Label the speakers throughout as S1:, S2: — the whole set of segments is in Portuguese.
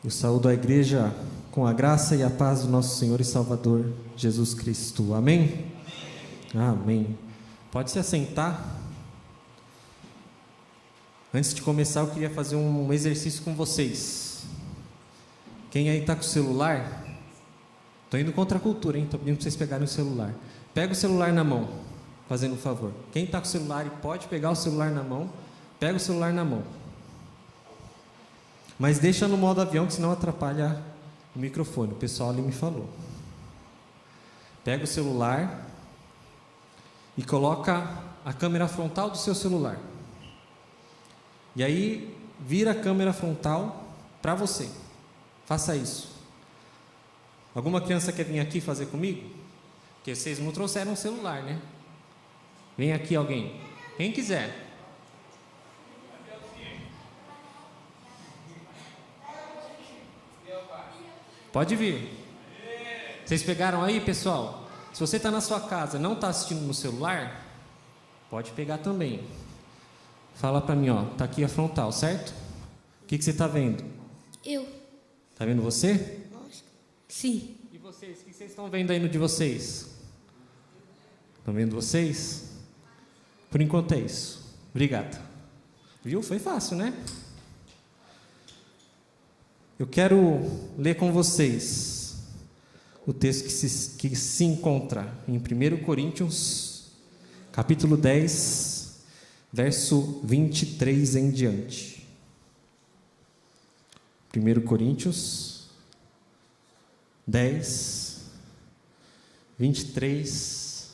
S1: Eu saúdo a igreja com a graça e a paz do nosso Senhor e Salvador Jesus Cristo. Amém? Amém. Pode se assentar. Antes de começar, eu queria fazer um exercício com vocês. Quem aí está com o celular? Estou indo contra a cultura, hein? Estou pedindo para vocês pegarem o celular. Pega o celular na mão, fazendo um favor. Quem está com o celular e pode pegar o celular na mão, pega o celular na mão. Mas deixa no modo avião, que senão atrapalha o microfone. O pessoal ali me falou. Pega o celular e coloca a câmera frontal do seu celular. E aí, vira a câmera frontal para você. Faça isso. Alguma criança quer vir aqui fazer comigo? Porque vocês não trouxeram um celular, né? Vem aqui alguém. Quem quiser. Pode vir. Vocês pegaram aí, pessoal? Se você está na sua casa e não está assistindo no celular, pode pegar também. Fala para mim, ó. Tá aqui a frontal, certo? O que você está vendo?
S2: Eu.
S1: Tá vendo você?
S2: Sim.
S1: E vocês? O que vocês estão vendo aí no de vocês? Estão vendo vocês? Por enquanto é isso. Obrigado. Viu? Foi fácil, né? Eu quero ler com vocês o texto que se encontra em 1 Coríntios, capítulo 10, verso 23 em diante. 1 Coríntios 10, 23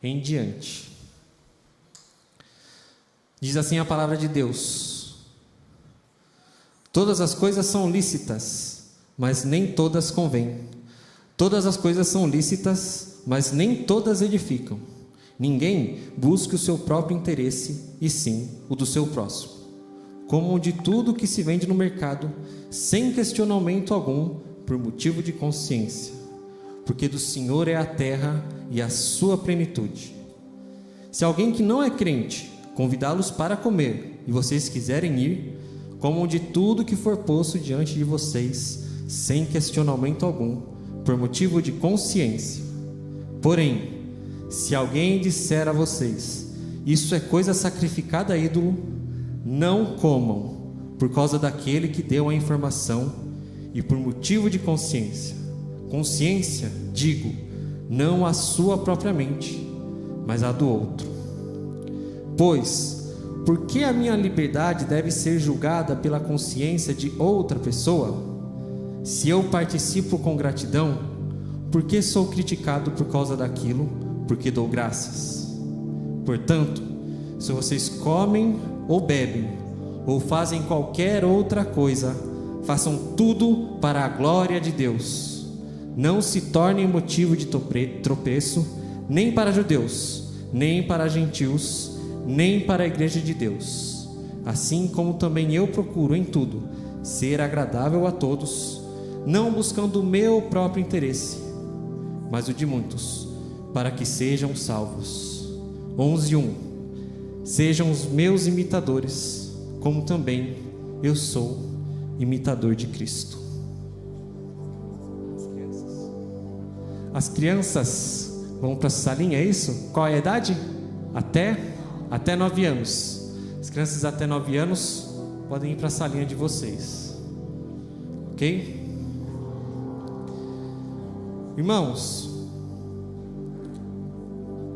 S1: em diante. Diz assim a palavra de Deus: todas as coisas são lícitas, mas nem todas convêm. Todas as coisas são lícitas, mas nem todas edificam. Ninguém busque o seu próprio interesse, e sim o do seu próximo. Como de tudo que se vende no mercado, sem questionamento algum, por motivo de consciência. Porque do Senhor é a terra e a sua plenitude. Se alguém que não é crente convidá-los para comer, e vocês quiserem ir, comam de tudo que for posto diante de vocês, sem questionamento algum, por motivo de consciência. Porém, se alguém disser a vocês, isso é coisa sacrificada a ídolo, não comam, por causa daquele que deu a informação, e por motivo de consciência. Consciência, digo, não a sua propriamente, mas a do outro. Pois, por que a minha liberdade deve ser julgada pela consciência de outra pessoa? Se eu participo com gratidão, por que sou criticado por causa daquilo? Porque dou graças. Portanto, se vocês comem ou bebem, ou fazem qualquer outra coisa, façam tudo para a glória de Deus. Não se tornem motivo de tropeço, nem para judeus, nem para gentios, nem para a igreja de Deus. Assim como também eu procuro em tudo ser agradável a todos, não buscando o meu próprio interesse, mas o de muitos, para que sejam salvos. 11:1. Sejam os meus imitadores, como também eu sou imitador de Cristo. As crianças vão para a salinha, é isso? Qual é a idade? Até 9 anos. As crianças até 9 anos podem ir para a salinha de vocês. Ok? Irmãos,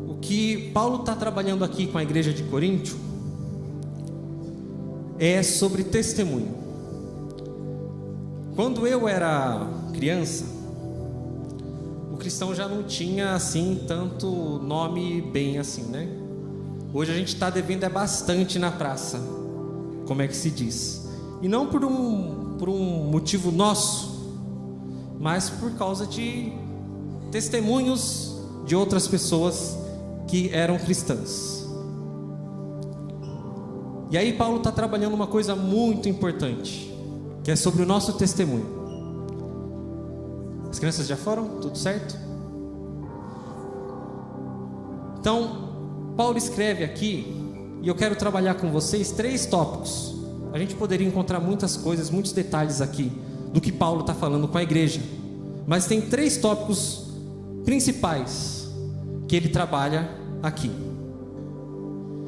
S1: o que Paulo está trabalhando aqui com a igreja de Coríntio é sobre testemunho. Quando eu era criança, o cristão já não tinha assim tanto nome bem assim, né? Hoje a gente está devendo bastante na praça, como é que se diz? E não por um motivo nosso, mas por causa de testemunhos de outras pessoas que eram cristãs. E aí Paulo está trabalhando uma coisa muito importante, que é sobre o nosso testemunho. As crianças já foram? Tudo certo? Então, Paulo escreve aqui, e eu quero trabalhar com vocês 3 tópicos. A gente poderia encontrar muitas coisas, muitos detalhes aqui do que Paulo está falando com a igreja. Mas tem 3 tópicos principais que ele trabalha aqui.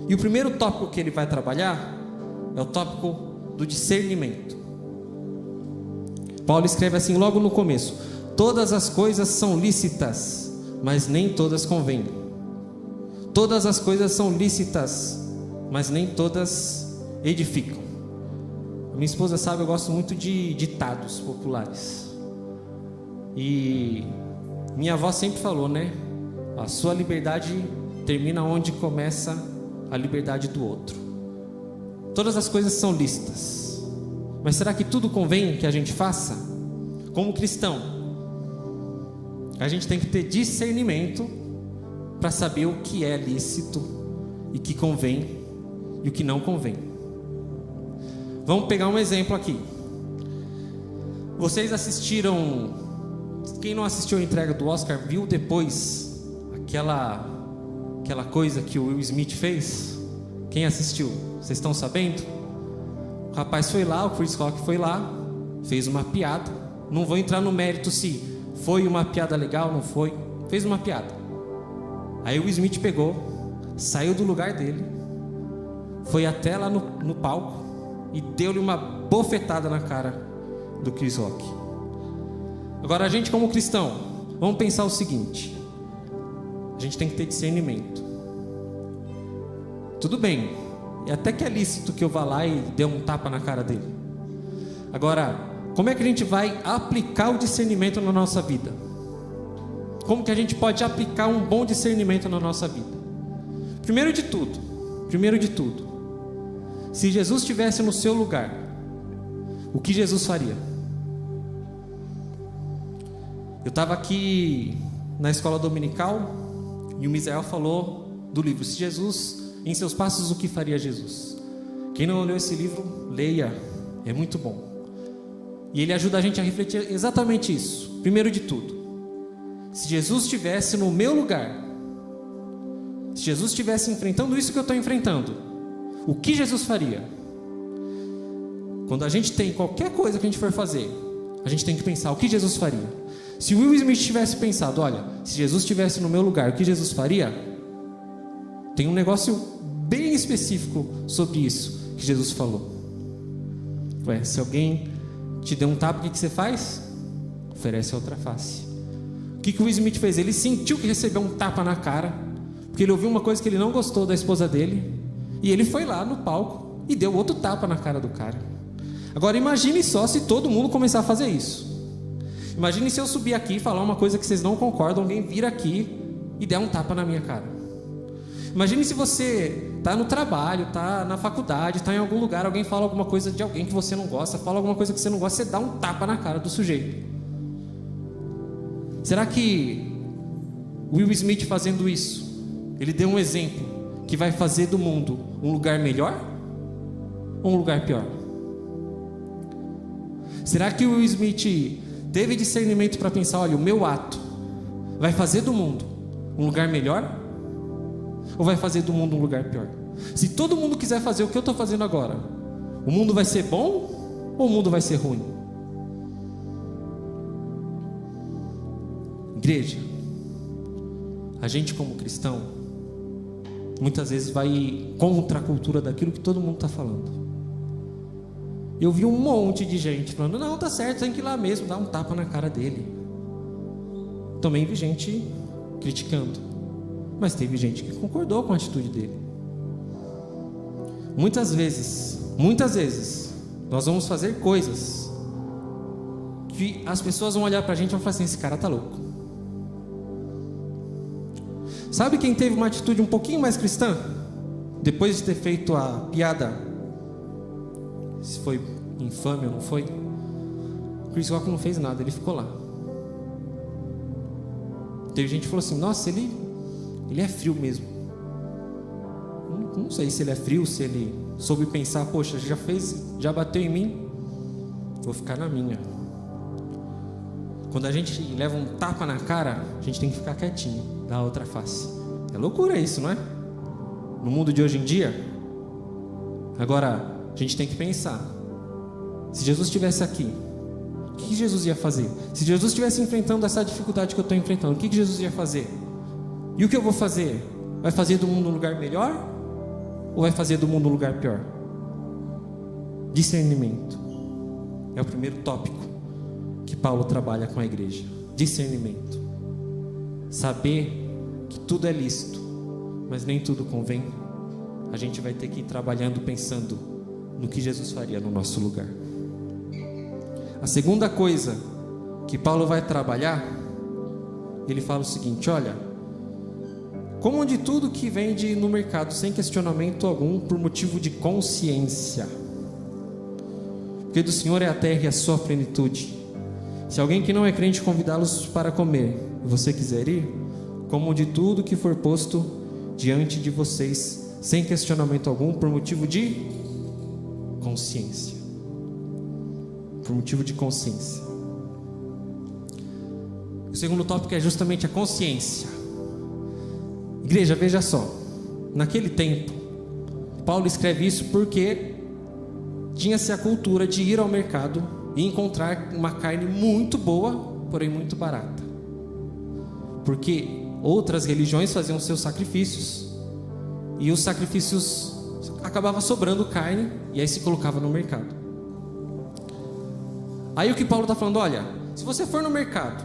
S1: E o primeiro tópico que ele vai trabalhar é o tópico do discernimento. Paulo escreve assim logo no começo: todas as coisas são lícitas, mas nem todas convêm. Todas as coisas são lícitas, mas nem todas edificam. A minha esposa sabe, eu gosto muito de ditados populares. E minha avó sempre falou, né? A sua liberdade termina onde começa a liberdade do outro. Todas as coisas são lícitas, mas será que tudo convém que a gente faça? Como cristão, a gente tem que ter discernimento para saber o que é lícito e que convém e o que não convém. Vamos pegar um exemplo aqui. Vocês assistiram, quem não assistiu a entrega do Oscar, viu depois aquela coisa que o Will Smith fez? Quem assistiu? Vocês estão sabendo? O rapaz foi lá, o Chris Rock foi lá, fez uma piada. Não vou entrar no mérito se foi uma piada legal ou não foi. Fez uma piada. Aí o Will Smith pegou, saiu do lugar dele, foi até lá no palco e deu-lhe uma bofetada na cara do Chris Rock. Agora a gente, como cristão, vamos pensar o seguinte: a gente tem que ter discernimento. Tudo bem, e até que é lícito que eu vá lá e dê um tapa na cara dele. Agora, como é que a gente vai aplicar o discernimento na nossa vida? Como que a gente pode aplicar um bom discernimento na nossa vida? Primeiro de tudo, se Jesus estivesse no seu lugar, o que Jesus faria? Eu estava aqui na escola dominical e o Misael falou do livro Se Jesus em Seus Passos, o que faria Jesus? Quem não leu esse livro, leia, é muito bom. E ele ajuda a gente a refletir exatamente isso. Primeiro de tudo, se Jesus estivesse no meu lugar, se Jesus estivesse enfrentando isso que eu estou enfrentando, o que Jesus faria? Quando a gente tem qualquer coisa que a gente for fazer, a gente tem que pensar o que Jesus faria. Se o Will Smith tivesse pensado, olha, se Jesus estivesse no meu lugar, o que Jesus faria? Tem um negócio bem específico sobre isso que Jesus falou. Ué, se alguém te der um tapa, o que você faz? Oferece a outra face. O que o Will Smith fez? Ele sentiu que recebeu um tapa na cara, porque ele ouviu uma coisa que ele não gostou da esposa dele, e ele foi lá no palco e deu outro tapa na cara do cara. Agora imagine só se todo mundo começar a fazer isso. Imagine se eu subir aqui e falar uma coisa que vocês não concordam, alguém vir aqui e der um tapa na minha cara. Imagine se você está no trabalho, está na faculdade, está em algum lugar, alguém fala alguma coisa de alguém que você não gosta, fala alguma coisa que você não gosta, você dá um tapa na cara do sujeito. Será que Will Smith fazendo isso, ele deu um exemplo que vai fazer do mundo um lugar melhor ou um lugar pior? Será que o Will Smith teve discernimento para pensar, olha, o meu ato vai fazer do mundo um lugar melhor ou vai fazer do mundo um lugar pior? Se todo mundo quiser fazer o que eu estou fazendo agora, o mundo vai ser bom ou o mundo vai ser ruim? Igreja, a gente como cristão muitas vezes vai contra a cultura daquilo que todo mundo está falando. Eu vi um monte de gente falando, não, tá certo, tem que ir lá mesmo, dar um tapa na cara dele. Também vi gente criticando, mas teve gente que concordou com a atitude dele. Muitas vezes, nós vamos fazer coisas que as pessoas vão olhar pra gente e vão falar assim, esse cara tá louco. Sabe quem teve uma atitude um pouquinho mais cristã? Depois de ter feito a piada, se foi infame ou não foi, Chris Rock não fez nada, ele ficou lá. Teve gente que falou assim, nossa, ele é frio mesmo. Não sei se ele é frio, se ele soube pensar, poxa, já bateu em mim, vou ficar na minha. Quando a gente leva um tapa na cara, a gente tem que ficar quietinho, dar a outra face. É loucura isso, não é? No mundo de hoje em dia. Agora, a gente tem que pensar, se Jesus estivesse aqui, O que Jesus ia fazer? Se Jesus estivesse enfrentando essa dificuldade que eu estou enfrentando, o que Jesus ia fazer? E o que eu vou fazer? Vai fazer do mundo um lugar melhor? Ou vai fazer do mundo um lugar pior? Discernimento. É o primeiro tópico que Paulo trabalha com a igreja. Discernimento. Saber que tudo é lícito, mas nem tudo convém. A gente vai ter que ir trabalhando pensando no que Jesus faria no nosso lugar. A segunda coisa que Paulo vai trabalhar, ele fala o seguinte: olha, comam de tudo que vende no mercado sem questionamento algum, por motivo de consciência, porque do Senhor é a terra e a sua plenitude. Se alguém que não é crente convidá-los para comer, e você quiser ir, comam de tudo que for posto diante de vocês sem questionamento algum, por motivo de consciência. Por motivo de consciência. O segundo tópico é justamente a consciência. Igreja, veja só, naquele tempo, Paulo escreve isso porque tinha-se a cultura de ir ao mercado e encontrar uma carne muito boa, porém muito barata. Porque outras religiões faziam seus sacrifícios, e os sacrifícios acabava sobrando carne, e aí se colocava no mercado. Aí o que Paulo está falando, olha, se você for no mercado,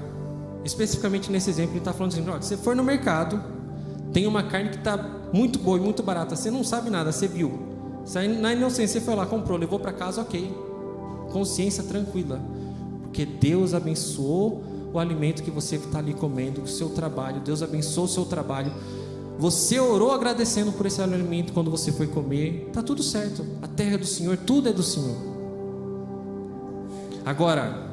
S1: especificamente nesse exemplo, ele está falando assim, olha, se você for no mercado, tem uma carne que está muito boa e muito barata, você não sabe nada, você viu, na inocência você foi lá, comprou, levou para casa, ok, consciência tranquila, porque Deus abençoou o alimento que você está ali comendo, o seu trabalho, Deus abençoou o seu trabalho, você orou agradecendo por esse alimento quando você foi comer, está tudo certo, a terra é do Senhor, tudo é do Senhor. Agora,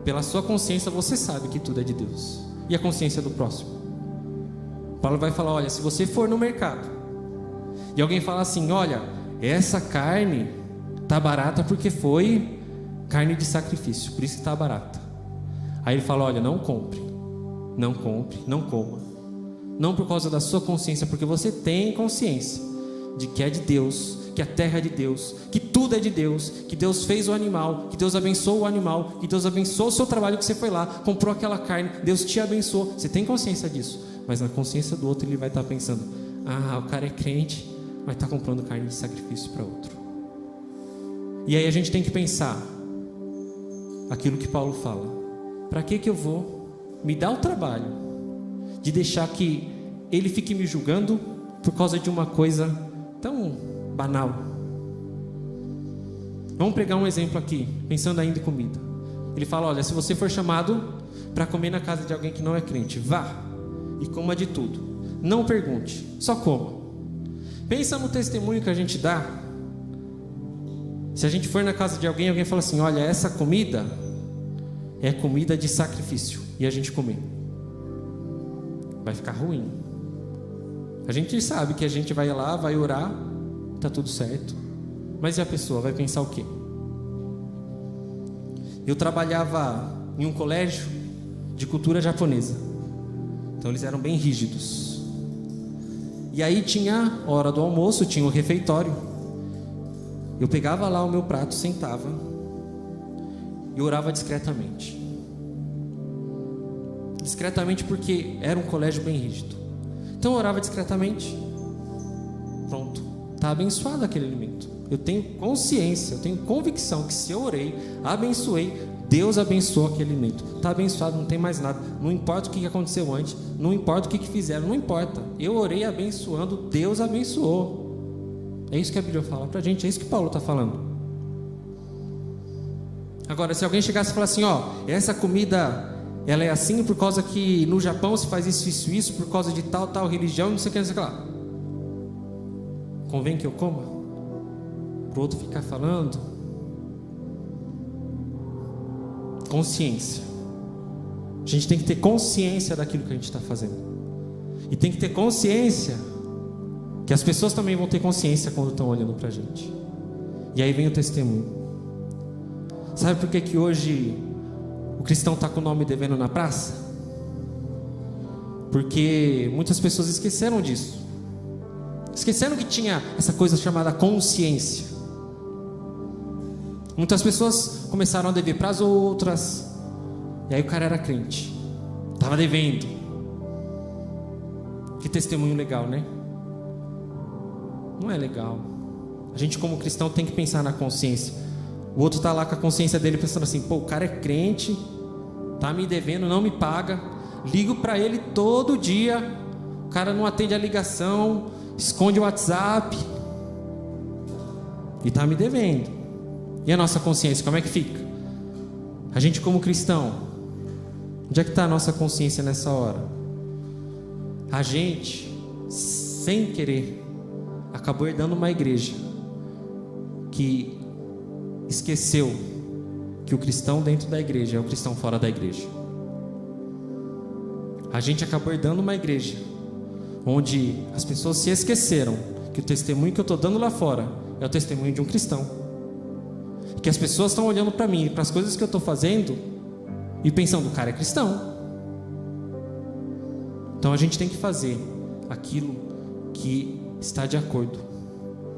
S1: pela sua consciência você sabe que tudo é de Deus, e a consciência do próximo? Paulo vai falar, olha, se você for no mercado e alguém fala assim, olha, essa carne está barata porque foi carne de sacrifício, por isso que está barata. Aí ele fala, olha, não compre, não coma, não por causa da sua consciência, porque você tem consciência de que é de Deus, que a terra é de Deus, que tudo é de Deus, que Deus fez o animal, que Deus abençoou o animal, que Deus abençoou o seu trabalho, que você foi lá, comprou aquela carne, Deus te abençoou, você tem consciência disso, mas na consciência do outro ele vai estar pensando, o cara é crente, mas está comprando carne de sacrifício para outro. E aí a gente tem que pensar aquilo que Paulo fala, para que eu vou me dar o trabalho de deixar que ele fique me julgando por causa de uma coisa tão banal? Vamos pegar um exemplo aqui, pensando ainda em comida. Ele fala, olha, se você for chamado para comer na casa de alguém que não é crente, vá e coma de tudo, não pergunte, só coma. Pensa no testemunho que a gente dá. Se a gente for na casa de alguém, alguém fala assim, olha, essa comida é comida de sacrifício, e a gente comer, vai ficar ruim. A gente sabe que a gente vai lá, vai orar, tá tudo certo, mas e a pessoa vai pensar o quê? Eu trabalhava em um colégio de cultura japonesa, então eles eram bem rígidos, e aí tinha a hora do almoço, tinha o refeitório, eu pegava lá o meu prato, sentava e orava discretamente, porque era um colégio bem rígido. Então eu orava discretamente, pronto, está abençoado aquele alimento. Eu tenho consciência, eu tenho convicção que se eu orei, abençoei, Deus abençoou aquele alimento, está abençoado, não tem mais nada, não importa o que aconteceu antes, não importa o que fizeram, não importa, eu orei abençoando, Deus abençoou. É isso que a Bíblia fala para a gente, é isso que Paulo está falando. Agora, se alguém chegasse e falasse assim, essa comida, ela é assim por causa que no Japão se faz isso, por causa de tal religião, não sei o que, não sei o que lá, convém que eu coma? Para o outro ficar falando? Consciência. A gente tem que ter consciência daquilo que a gente está fazendo, e tem que ter consciência que as pessoas também vão ter consciência quando estão olhando para a gente. E aí vem o testemunho. Sabe por que hoje o cristão está com o nome devendo na praça? Porque muitas pessoas esqueceram disso, esqueceram que tinha essa coisa chamada consciência. Muitas pessoas começaram a dever para as outras. E aí o cara era crente, estava devendo. Que testemunho legal, né? Não é legal. A gente como cristão tem que pensar na consciência. O outro está lá com a consciência dele pensando assim: pô, o cara é crente, tá me devendo, não me paga. Ligo para ele todo dia, o cara não atende a ligação, esconde o WhatsApp e tá me devendo. E a nossa consciência, como é que fica? A gente como cristão, onde é que está a nossa consciência nessa hora? A gente, sem querer, acabou herdando uma igreja que esqueceu que o cristão dentro da igreja é o cristão fora da igreja. A gente acabou herdando uma igreja onde as pessoas se esqueceram que o testemunho que eu estou dando lá fora é o testemunho de um cristão, que as pessoas estão olhando para mim, para as coisas que eu estou fazendo e pensando: o cara é cristão. Então a gente tem que fazer aquilo que está de acordo,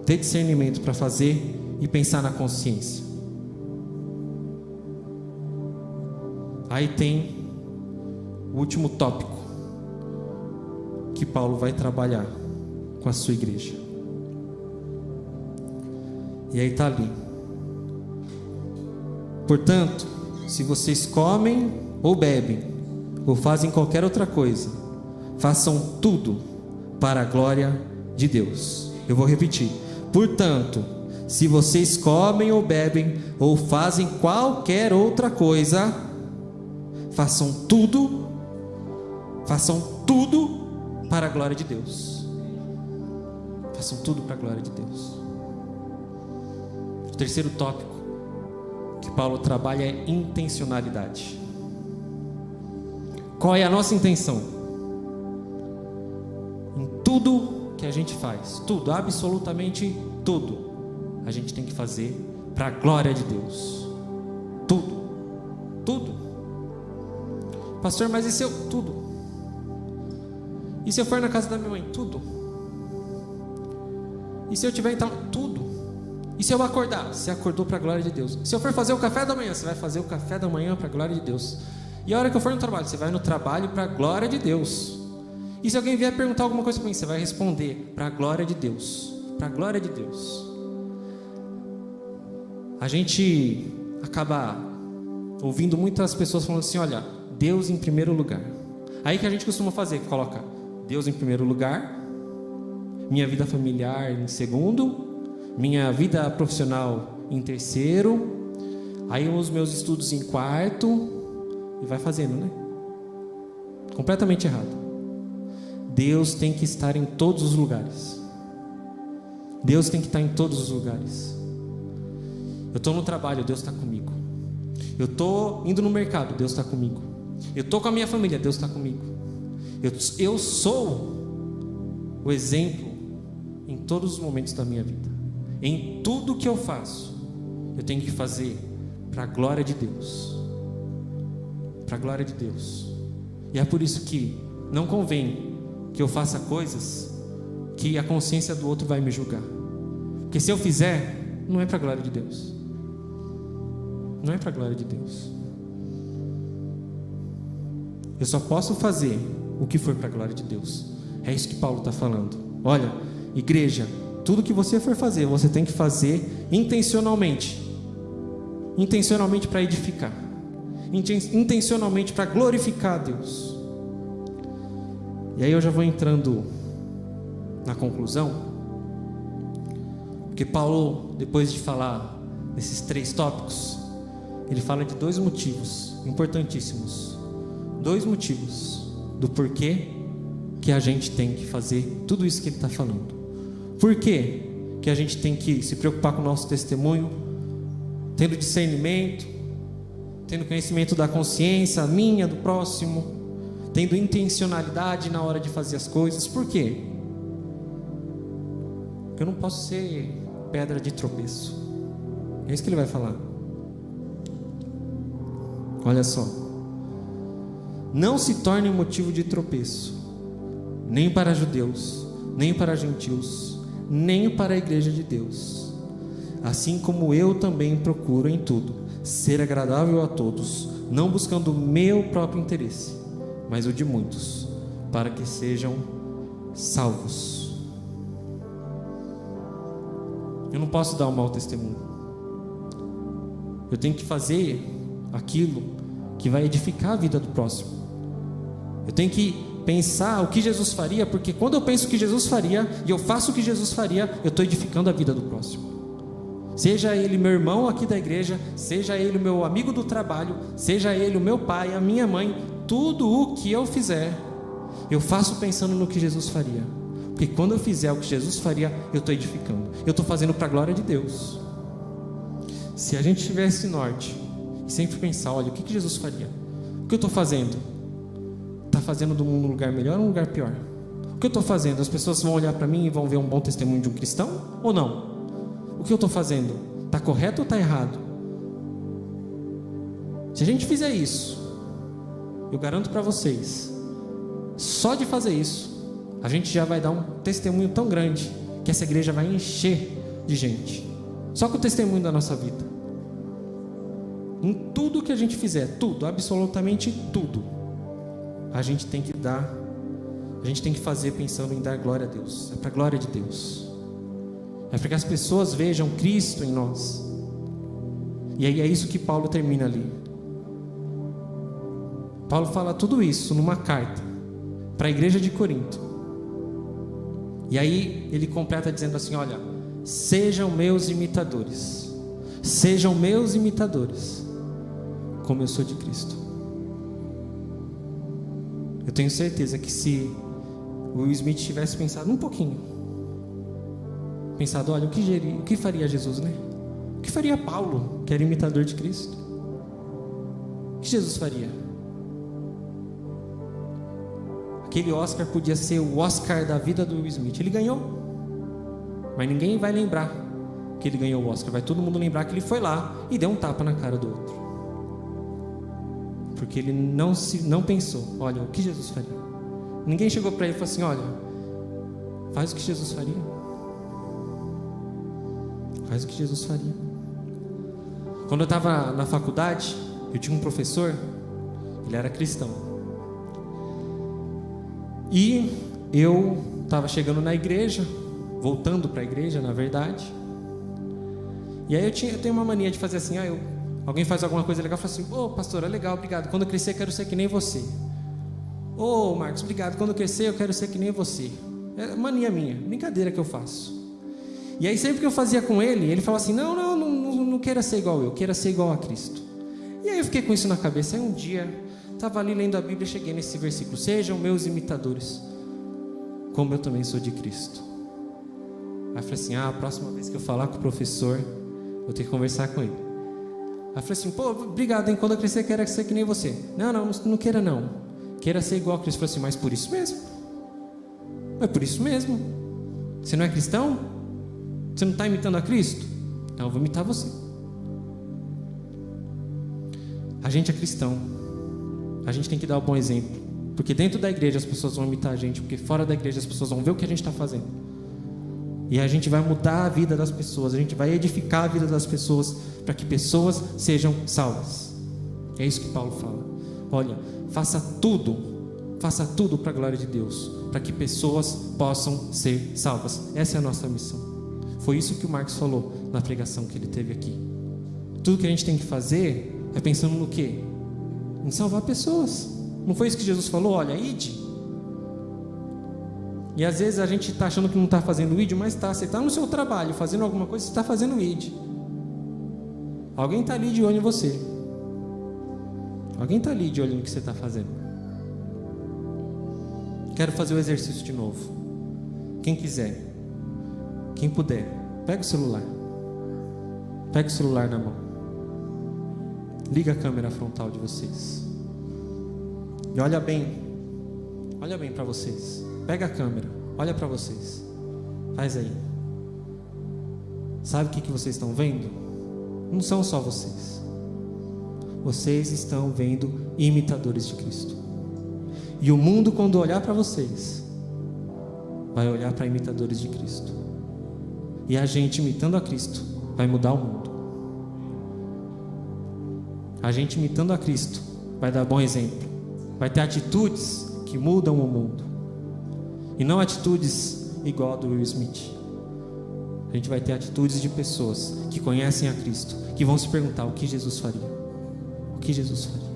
S1: ter discernimento para fazer e pensar na consciência. Aí tem o último tópico que Paulo vai trabalhar com a sua igreja. E aí está ali: portanto, se vocês comem ou bebem ou fazem qualquer outra coisa, façam tudo para a glória de Deus. Eu vou repetir: portanto, se vocês comem ou bebem ou fazem qualquer outra coisa, façam tudo para a glória de Deus. Façam tudo para a glória de Deus. O terceiro tópico que Paulo trabalha é intencionalidade. Qual é a nossa intenção? Em tudo que a gente faz, tudo, absolutamente tudo, a gente tem que fazer para a glória de Deus. Tudo. Pastor, mas e se eu... Tudo. E se eu for na casa da minha mãe? Tudo. E se eu tiver então? Tudo. E se eu acordar? Você acordou para a glória de Deus. Se eu for fazer o café da manhã, você vai fazer o café da manhã para a glória de Deus. E a hora que eu for no trabalho, você vai no trabalho para a glória de Deus. E se alguém vier perguntar alguma coisa para mim, você vai responder para a glória de Deus. Para a glória de Deus. A gente acaba ouvindo muitas pessoas falando assim: olha, Deus em primeiro lugar. Aí que a gente costuma fazer, coloca Deus em primeiro lugar, minha vida familiar em segundo, minha vida profissional em terceiro, aí os meus estudos em quarto, e vai fazendo, né? Completamente errado. Deus tem que estar em todos os lugares. Deus tem que estar em todos os lugares. Eu estou no trabalho, Deus está comigo. Eu estou indo no mercado, Deus está comigo. Eu estou com a minha família, Deus está comigo. Eu sou o exemplo em todos os momentos da minha vida. Em tudo que eu faço, eu tenho que fazer para a glória de Deus. Para a glória de Deus. E é por isso que não convém que eu faça coisas que a consciência do outro vai me julgar. Porque se eu fizer, não é para a glória de Deus. Não é para a glória de Deus. Eu só posso fazer o que for para a glória de Deus. É isso que Paulo está falando. Olha, igreja, tudo que você for fazer, você tem que fazer intencionalmente. Intencionalmente para edificar. Intencionalmente para glorificar a Deus. E aí eu já vou entrando na conclusão. Porque Paulo, depois de falar desses 3 tópicos, ele fala de 2 motivos importantíssimos. 2 motivos do porquê que a gente tem que fazer tudo isso que ele está falando. Por quê que a gente tem que se preocupar com o nosso testemunho, tendo discernimento, tendo conhecimento da consciência, minha, do próximo, tendo intencionalidade na hora de fazer as coisas. Por quê? Porque eu não posso ser pedra de tropeço. É isso que ele vai falar. Olha só: não se torne motivo de tropeço, nem para judeus, nem para gentios, nem para a igreja de Deus. assim como eu também procuro em tudo ser agradável a todos, não buscando o meu próprio interesse, mas o de muitos, para que sejam salvos. Eu não posso dar um mau testemunho. Eu tenho que fazer aquilo que vai edificar a vida do próximo. Eu tenho que pensar o que Jesus faria, porque quando eu penso o que Jesus faria e eu faço o que Jesus faria, eu estou edificando a vida do próximo. Seja ele meu irmão aqui da igreja, seja ele o meu amigo do trabalho, seja ele o meu pai, a minha mãe, tudo o que eu fizer, eu faço pensando no que Jesus faria. Porque quando eu fizer o que Jesus faria, eu estou edificando, eu estou fazendo para a glória de Deus. Se a gente tiver esse norte e sempre pensar, olha, o que Jesus faria? O que eu estou fazendo? Está fazendo do mundo um lugar melhor ou um lugar pior? O que eu estou fazendo? As pessoas vão olhar para mim e vão ver um bom testemunho de um cristão ou não? O que eu estou fazendo? Está correto ou está errado? Se a gente fizer isso, eu garanto para vocês, só de fazer isso, a gente já vai dar um testemunho tão grande que essa igreja vai encher de gente. Só com o testemunho da nossa vida. Em tudo que a gente fizer, tudo, absolutamente tudo, a gente tem que dar, a gente tem que fazer pensando em dar glória a Deus. É para a glória de Deus. É para que as pessoas vejam Cristo em nós. E aí é isso que Paulo termina ali. Paulo fala tudo isso numa carta para a igreja de Corinto. E aí ele completa dizendo assim, olha, sejam meus imitadores, como eu sou de Cristo. Eu tenho certeza que se o Will Smith tivesse pensado um pouquinho, pensado, olha, o que faria Jesus, né? O que faria Paulo, que era imitador de Cristo? O que Jesus faria? Aquele Oscar podia ser o Oscar da vida do Will Smith. Ele ganhou, mas ninguém vai lembrar que ele ganhou o Oscar. Vai todo mundo lembrar que ele foi lá e deu um tapa na cara do outro, porque ele não pensou, olha, o que Jesus faria? Ninguém chegou para ele e falou assim, olha, faz o que Jesus faria. Faz o que Jesus faria. Quando eu estava na faculdade, eu tinha um professor, ele era cristão. E eu estava chegando na igreja, voltando para a igreja, na verdade. E aí eu tenho uma mania de fazer assim, alguém faz alguma coisa legal, eu falo assim, pastor, é legal, obrigado, quando eu crescer eu quero ser que nem você. Marcos, obrigado, quando eu crescer eu quero ser que nem você. É mania minha, brincadeira que eu faço. E aí sempre que eu fazia com ele, ele falava assim, não queira ser igual eu, queira ser igual a Cristo. E aí eu fiquei com isso na cabeça. Aí um dia, estava ali lendo a Bíblia e cheguei nesse versículo, sejam meus imitadores, como eu também sou de Cristo. Aí eu falei assim, a próxima vez que eu falar com o professor, vou ter que conversar com ele. Aí eu falei assim, obrigado, hein? Quando eu crescer, quero ser que nem você. Não queira não. Queira ser igual a Cristo. Eu falei assim, mas por isso mesmo. É por isso mesmo. Você não é cristão? Você não está imitando a Cristo? Então eu vou imitar você. A gente é cristão. A gente tem que dar o bom exemplo. Porque dentro da igreja as pessoas vão imitar a gente. Porque fora da igreja as pessoas vão ver o que a gente está fazendo. E a gente vai mudar a vida das pessoas. A gente vai edificar a vida das pessoas, para que pessoas sejam salvas. É isso que Paulo fala. Olha, faça tudo para a glória de Deus, para que pessoas possam ser salvas. Essa é a nossa missão. Foi isso que o Marcos falou na pregação que ele teve aqui. Tudo que a gente tem que fazer é pensando no quê? Em salvar pessoas. Não foi isso que Jesus falou? Olha, ide. E às vezes a gente está achando que não está fazendo id, mas está. Você está no seu trabalho fazendo alguma coisa, você está fazendo id. Alguém está ali de olho em você. Alguém está ali de olho no que você está fazendo. Quero fazer o exercício de novo. Quem quiser, quem puder, pega o celular. Pega o celular na mão. Liga a câmera frontal de vocês. E olha bem para vocês. Pega a câmera, olha para vocês. Faz aí. Sabe o que vocês estão vendo? Não são só vocês. Vocês estão vendo imitadores de Cristo. E o mundo, quando olhar para vocês, vai olhar para imitadores de Cristo. E a gente imitando a Cristo vai mudar o mundo. A gente imitando a Cristo vai dar bom exemplo, vai ter atitudes que mudam o mundo, e não atitudes igual a do Will Smith. A gente vai ter atitudes de pessoas que conhecem a Cristo, que vão se perguntar: o que Jesus faria? O que Jesus faria?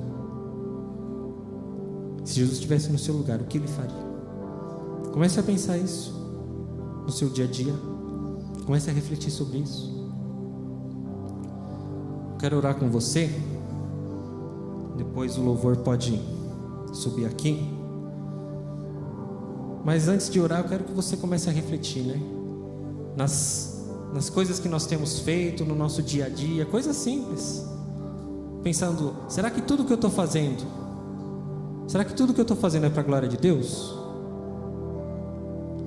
S1: Se Jesus estivesse no seu lugar, o que Ele faria? Comece a pensar isso no seu dia a dia. Comece a refletir sobre isso. Quero orar com você. Depois o louvor pode subir aqui. Mas antes de orar, eu quero que você comece a refletir, né? Nas coisas que nós temos feito no nosso dia a dia, coisas simples. Pensando: será que tudo que eu estou fazendo, é para a glória de Deus?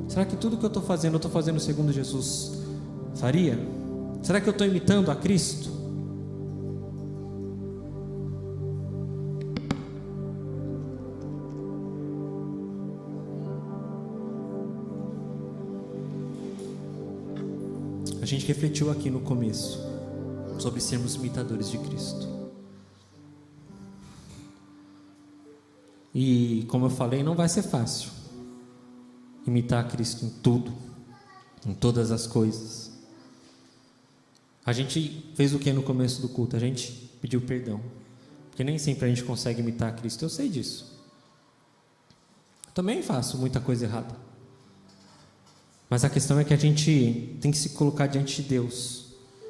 S1: Será que tudo que eu estou fazendo segundo Jesus faria? Será que eu estou imitando a Cristo? A gente refletiu aqui no começo sobre sermos imitadores de Cristo. E como eu falei, não vai ser fácil imitar a Cristo em tudo, em todas as coisas. A gente fez o que no começo do culto? A gente pediu perdão, porque nem sempre a gente consegue imitar a Cristo. Eu sei disso. Eu também faço muita coisa errada. Mas a questão é que a gente tem que se colocar diante de Deus,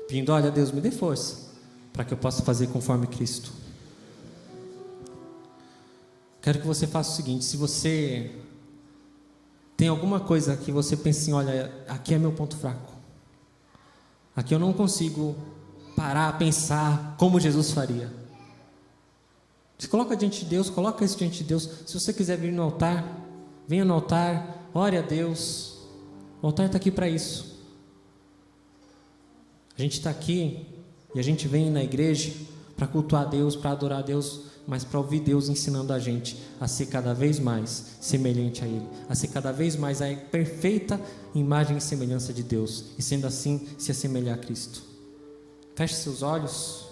S1: pedindo: olha, Deus, me dê força para que eu possa fazer conforme Cristo. Quero que você faça o seguinte: se você tem alguma coisa que você pensa assim: olha, aqui é meu ponto fraco, aqui eu não consigo parar, pensar como Jesus faria, se coloca diante de Deus, coloca isso diante de Deus. Se você quiser vir no altar, venha no altar, ore a Deus. O altar está aqui para isso. A gente está aqui e a gente vem na igreja para cultuar a Deus, para adorar a Deus, mas para ouvir Deus ensinando a gente a ser cada vez mais semelhante a Ele, a ser cada vez mais a perfeita imagem e semelhança de Deus, e sendo assim se assemelhar a Cristo. Feche seus olhos.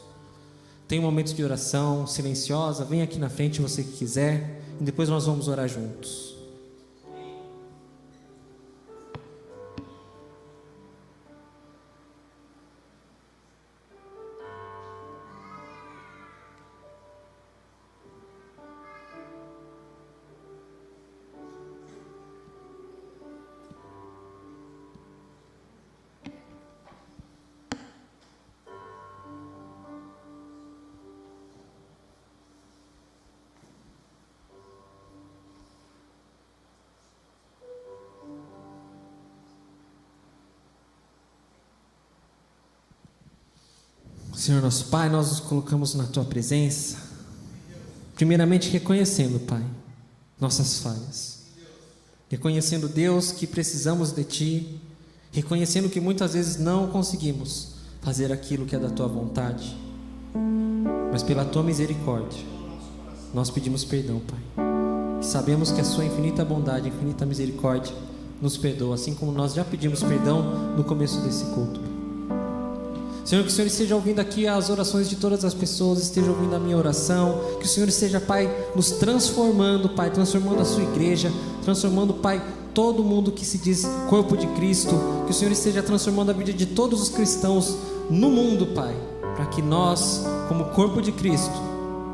S1: Tem um momento de oração silenciosa. Vem aqui na frente, você que quiser, e depois nós vamos orar juntos. Senhor nosso Pai, nós nos colocamos na Tua presença, primeiramente reconhecendo, Pai, nossas falhas, reconhecendo, Deus, que precisamos de Ti, reconhecendo que muitas vezes não conseguimos fazer aquilo que é da Tua vontade, mas pela Tua misericórdia nós pedimos perdão, Pai, e sabemos que a Sua infinita bondade, infinita misericórdia nos perdoa, assim como nós já pedimos perdão no começo desse culto. Senhor, que o Senhor esteja ouvindo aqui as orações de todas as pessoas, esteja ouvindo a minha oração, que o Senhor esteja, Pai, nos transformando, Pai, transformando a sua igreja, transformando, Pai, todo mundo que se diz corpo de Cristo, que o Senhor esteja transformando a vida de todos os cristãos no mundo, Pai, para que nós, como corpo de Cristo,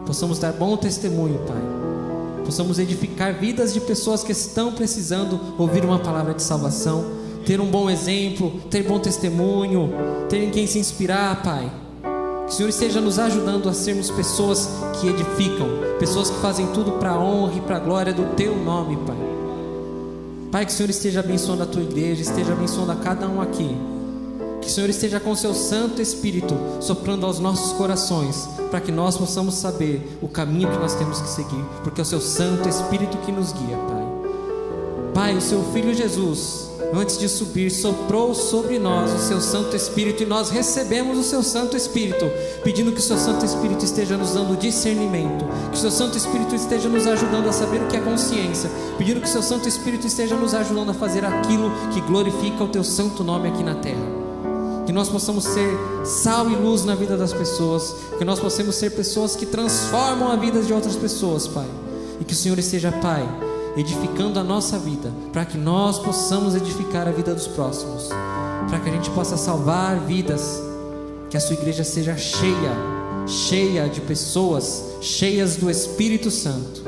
S1: possamos dar bom testemunho, Pai, possamos edificar vidas de pessoas que estão precisando ouvir uma palavra de salvação, ter um bom exemplo, ter bom testemunho, ter em quem se inspirar, Pai. Que o Senhor esteja nos ajudando a sermos pessoas que edificam, pessoas que fazem tudo para a honra e para a glória do Teu nome, Pai. Pai, que o Senhor esteja abençoando a Tua igreja, esteja abençoando a cada um aqui. Que o Senhor esteja com o Seu Santo Espírito soprando aos nossos corações, para que nós possamos saber o caminho que nós temos que seguir, porque é o Seu Santo Espírito que nos guia, Pai. Pai, o Seu Filho Jesus, antes de subir, soprou sobre nós o Seu Santo Espírito, e nós recebemos o Seu Santo Espírito, pedindo que o Seu Santo Espírito esteja nos dando discernimento, que o Seu Santo Espírito esteja nos ajudando a saber o que é consciência, pedindo que o Seu Santo Espírito esteja nos ajudando a fazer aquilo que glorifica o Teu santo nome aqui na terra. Que nós possamos ser sal e luz na vida das pessoas. Que nós possamos ser pessoas que transformam a vida de outras pessoas, Pai. E que o Senhor esteja, Pai, edificando a nossa vida, para que nós possamos edificar a vida dos próximos, para que a gente possa salvar vidas. Que a sua igreja seja cheia de pessoas, cheias do Espírito Santo.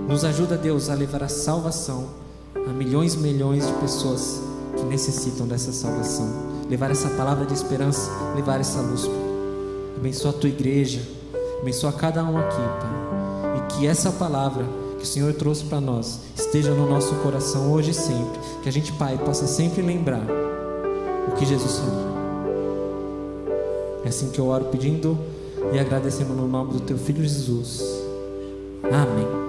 S1: Nos ajuda, Deus, a levar a salvação a milhões e milhões de pessoas que necessitam dessa salvação. Levar essa palavra de esperança, levar essa luz, Pai. Abençoa a tua igreja, abençoa cada um aqui, Pai. E que essa palavra que o Senhor trouxe para nós esteja no nosso coração hoje e sempre. Que a gente, Pai, possa sempre lembrar o que Jesus falou. É assim que eu oro, pedindo e agradecendo no nome do teu Filho Jesus. Amém.